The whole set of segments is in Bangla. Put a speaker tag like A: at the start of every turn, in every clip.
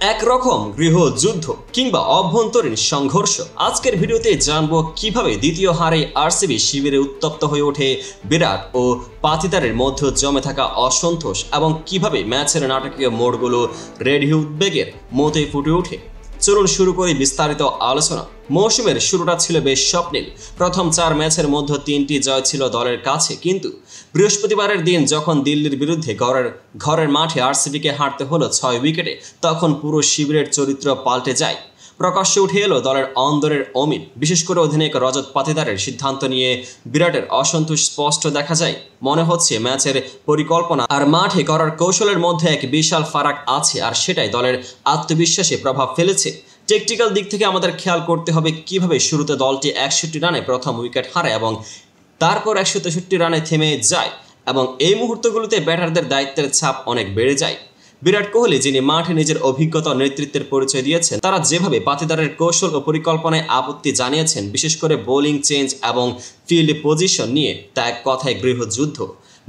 A: একরকম গৃহযুদ্ধ কিংবা অভ্যন্তরীণ সংঘর্ষ। আজকের ভিডিওতে জানবো কিভাবে দ্বিতীয় হারে আরসিবি শিবিরে উত্তপ্ত হয়ে ওঠে বিরাট ও পাতিদারের মধ্যে জমে থাকা অসন্তোষ এবং কিভাবে ম্যাচের নাটকীয় মোড়গুলো রেডি উদ্বেগের মতোই ফুটে ওঠে। চলুন শুরু করি বিস্তারিত আলোচনা। মৌসুমের শুরুটা ছিল বেশ স্বপ্নিল। প্রথম 4 ম্যাচের মধ্যে 3টি জয় ছিল দলের কাছে, কিন্তু বৃহস্পতিবারের দিন যখন দিল্লির বিরুদ্ধে ঘরের মাঠে আরসিবিকে হারতে হলো 6 উইকেটে, তখন পুরো শিবিরের চরিত্র পাল্টে যায়। প্রকাশ্যে উঠে এলো দলের অন্দরের অমিল। বিশেষ করে অধিনায়ক রজত পাতিদারের সিদ্ধান্ত নিয়ে বিরাটের অসন্তোষ স্পষ্ট দেখা যায়। মনে হচ্ছে ম্যাচের পরিকল্পনা আর মাঠে করার কৌশলের মধ্যে এক বিশাল ফারাক আছে, আর সেটাই দলের আত্মবিশ্বাসে প্রভাব ফেলেছে। টেকটিক্যাল দিক থেকে আমাদের খেয়াল করতে হবে কিভাবে শুরুতে দলটি 61 রানে প্রথম উইকেট হারায় এবং তারপর 163 রানে থেমে যায়, এবং এই মুহূর্তগুলোতে ব্যাটারদের দায়িত্বের চাপ অনেক বেড়ে যায়। বিরাট কোহলি, যিনি মাঠে নিজের অভিজ্ঞতা নেতৃত্বের পরিচয় দিয়েছেন, তারা যেভাবে পাতিদারের কৌশল ও পরিকল্পনায় আপত্তি জানিয়েছেন, বিশেষ করে বোলিং চেঞ্জ এবং ফিল্ড পজিশন নিয়ে, তা এক কথায় গৃহযুদ্ধ।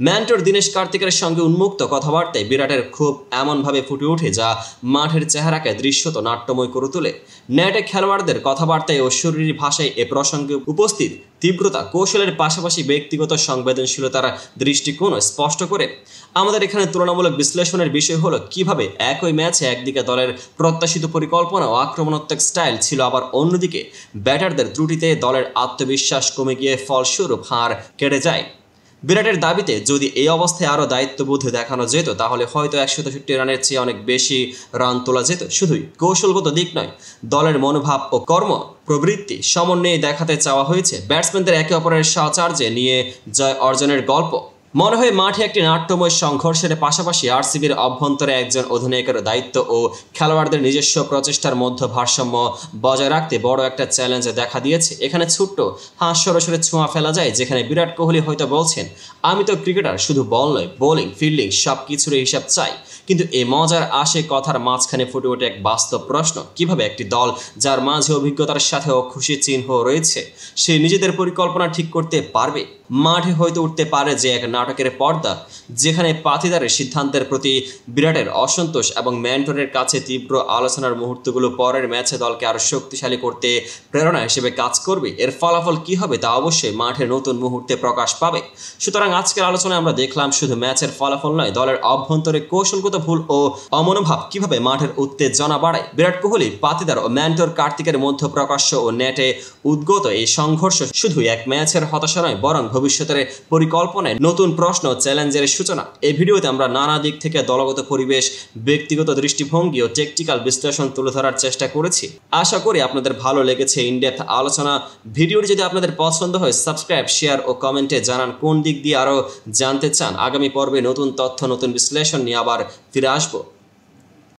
A: ম্যান্টর দীনেশ কার্তিকের সঙ্গে উন্মুক্ত কথাবার্তায় বিরাটের ক্ষোভ এমনভাবে ফুটে ওঠে যা মাঠের চেহারাকে দৃশ্যত নাট্যময় করে তোলে। নেটে খেলোয়াড়দের কথাবার্তায় ও শরীরী ভাষায় এ প্রসঙ্গে উপস্থিত তীব্রতা, কৌশলের পাশাপাশি ব্যক্তিগত সংবেদনশীলতার দৃষ্টিকোণ স্পষ্ট করে। আমাদের এখানে তুলনামূলক বিশ্লেষণের বিষয় হলো কিভাবে একই ম্যাচে একদিকে দলের প্রত্যাশিত পরিকল্পনা ও আক্রমণাত্মক স্টাইল ছিল, আবার অন্যদিকে ব্যাটারদের ত্রুটিতে দলের আত্মবিশ্বাস কমে গিয়ে ফলস্বরূপ হার কেটে যায়। বিরাটের দাবিতে যদি এই অবস্থায় আরও দায়িত্ববোধ দেখানো যেত, তাহলে হয়তো 163 রানের চেয়ে অনেক বেশি রান তোলা যেত। শুধুই কৌশলগত দিক নয়, দলের মনোভাব ও কর্ম প্রবৃত্তি সমন্বয়ে দেখাতে চাওয়া হয়েছে। ব্যাটসম্যানদের একে অপরের সাহচর্যে নিয়ে জয় অর্জনের গল্প। মনে হয় মাঠে একটি নাট্যময় সংঘর্ষের পাশাপাশি আরসিবির অভ্যন্তরে একজন অধিনায়কের দায়িত্ব ও খেলোয়াড়দের নিজস্ব প্রচেষ্টার মধ্যে ভারসাম্য বজায় রাখতে বড় একটা চ্যালেঞ্জ দেখা দিয়েছে। এখানে ছোট্ট হাস্যরসের ছোঁয়া ফেলা যায়, যেখানে বিরাট কোহলি হয়তো বলছেন, আমি তো ক্রিকেটার, শুধু বল নয়, বোলিং ফিল্ডিং সব কিছুর হিসাব চাই। কিন্তু এই মজার আসে কথার মাঝখানে ফুটে ওঠে এক বাস্তব প্রশ্ন, কিভাবে একটি দল যার মাঝে অভিজ্ঞতার সাথেও খুশি চিহ্ন রয়েছে, সে নিজেদের পরিকল্পনা ঠিক করতে পারবে? মাঠে হয়তো উঠতে পারে যে এক নাটকের পর্দা, যেখানে পাতিদারের সিদ্ধান্তের প্রতি বিরাটের অসন্তোষ এবং ম্যান্টরের কাছে তীব্র আলোচনার মুহূর্তগুলো পরের ম্যাচে দলকে আরো শক্তিশালী করতে প্রেরণা হিসেবে কাজ করবে। এর ফলাফল কি হবে তা অবশ্যই মাঠে নতুন মুহূর্তে প্রকাশ পাবে। সুতরাং আজকের আলোচনায় আমরা দেখলাম শুধু ম্যাচের ফলাফল নয়, দলের অভ্যন্তরে কৌশলগত ভুল ও অমনোভাব কিভাবে মাঠের উত্তেজনা বাড়ায়। বিরাট কোহলি, পাতিদার ও ম্যান্টর কার্তিকের মধ্যে প্রকাশ্য ও নেটে উদ্গত এই সংঘর্ষ শুধু এক ম্যাচের হতাশা নয়, বরং ভবিষ্যতের পরিকল্পনায় নতুন প্রশ্ন চ্যালেঞ্জের সূচনা। এই ভিডিওতে আমরা নানা দিক থেকে দলগত পরিবেশ, ব্যক্তিগত দৃষ্টিভঙ্গি ও টেকটিক্যাল বিশ্লেষণ তুলে ধরার চেষ্টা করেছি। আশা করি আপনাদের ভালো লেগেছে ইনডেপথ আলোচনা। ভিডিওটি যদি আপনাদের পছন্দ হয়, সাবস্ক্রাইব, শেয়ার ও কমেন্টে জানান কোন দিক দিয়ে আরও জানতে চান। আগামী পর্বে নতুন তথ্য, নতুন বিশ্লেষণ নিয়ে আবার ফিরে আসবো।